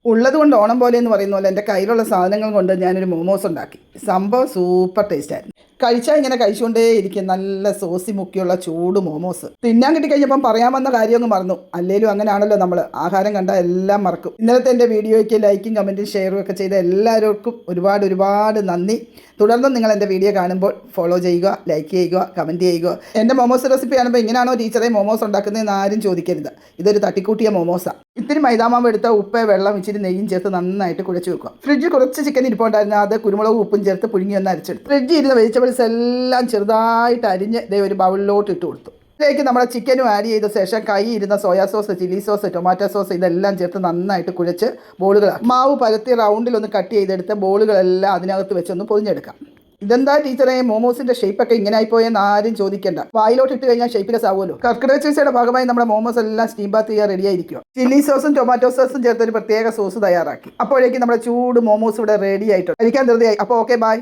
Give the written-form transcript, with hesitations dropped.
ഉള്ളത് കൊണ്ട് ഓണം പോലെ എന്ന് പറയുന്ന പോലെ എൻ്റെ കയ്യിലുള്ള സാധനങ്ങൾ കൊണ്ട് ഞാനൊരു മോമോസ് ഉണ്ടാക്കി. സംഭവം സൂപ്പർ ടേസ്റ്റായിരുന്നു. കഴിച്ചാൽ ഇങ്ങനെ കഴിച്ചുകൊണ്ടേ ഇരിക്കും. നല്ല സോസി മുക്കിയുള്ള ചൂട് മോമോസ് തിന്നാൻ കിട്ടിക്കഴിഞ്ഞപ്പം പറയാൻ വന്ന കാര്യമൊന്ന് മറന്നു. അല്ലേലും അങ്ങനെയാണല്ലോ, നമ്മൾ ആഹാരം കണ്ടാൽ എല്ലാം മറക്കും. ഇന്നലത്തെ എൻ്റെ വീഡിയോയ്ക്ക് ലൈക്കും കമൻറ്റും ഷെയറും ഒക്കെ ചെയ്ത എല്ലാവർക്കും ഒരുപാട് നന്ദി. തുടർന്നും നിങ്ങൾ എൻ്റെ വീഡിയോ കാണുമ്പോൾ ഫോളോ ചെയ്യുക, ലൈക്ക് ചെയ്യുക, കമൻറ്റ് ചെയ്യുക. എൻ്റെ മോമോസ് റെസിപ്പി കാണുമ്പോൾ ഇങ്ങനെയാണോ ടീച്ചറെ മോമോസ് ഉണ്ടാക്കുന്നതെന്ന് ആരും ചോദിക്കരുത്. ഇതൊരു തട്ടിക്കൂട്ടിയ മോമോസാണ്. ഇത്തിരി മൈദാമാവ് എടുത്ത ഉപ്പ്, വെള്ളം, ഇച്ചിരി നെയ്യും ചേർത്ത് നന്നായിട്ട് കുഴച്ച് വെക്കുക. ഫ്രിഡ്ജിൽ കുറച്ച് ചിക്കൻ ഇരിപ്പുണ്ടായിരുന്നു. അത് കുരുമുളകും ഉപ്പും ചേർത്ത് പുഴുങ്ങി ഒന്ന് അരച്ചെടുത്തു. ഫ്രിഡ്ജിൽ ഇരുന്ന വെജിറ്റബിൾസ് എല്ലാം ചെറുതായിട്ട് അരിഞ്ഞ് ഒരു ബൗളിലോട്ട് ഇട്ട് കൊടുത്തു. ഇതിലേക്ക് നമ്മുടെ ചിക്കനും ആഡ് ചെയ്ത ശേഷം കൈ ഇരുന്ന soya sauce, chilli sauce, tomato sauce ഇതെല്ലാം ചേർത്ത് നന്നായിട്ട് കുഴച്ച് ബോളുകളാക്കി മാവ് പരത്തി റൗണ്ടിലൊന്ന് കട്ട് ചെയ്തെടുത്ത് ബോളുകളെല്ലാം അതിനകത്ത് വെച്ചൊന്ന് പൊതിഞ്ഞെടുക്കാം. ഇതെന്താ ടീച്ചറെ മോമോസിന്റെ ഷേപ്പൊക്കെ ഇങ്ങനെ ആയിപ്പോയെന്ന് ആരും ചോദിക്കേണ്ട. വായിലോട്ട് ഇട്ട് കഴിഞ്ഞാൽ ഷേപ്പിലെസ് ആവുമല്ലോ. കർക്കിടക ചികിത്സയുടെ ഭാഗമായി നമ്മുടെ മോമോസ് എല്ലാം സ്റ്റീം ബാത്ത് ചെയ്യാൻ റെഡി ആയിരിക്കും. ചില്ലി സോസും ടൊമാറ്റോ സോസും ചേർത്ത് ഒരു പ്രത്യേക സോസ് തയ്യാറാക്കി. അപ്പോഴേക്കും നമ്മുടെ ചൂട് മോമോസ് ഇവിടെ റെഡി ആയിട്ടുണ്ട്. കഴിക്കാൻ ധൃതിയായി. അപ്പോൾ ഓക്കെ, ബൈ.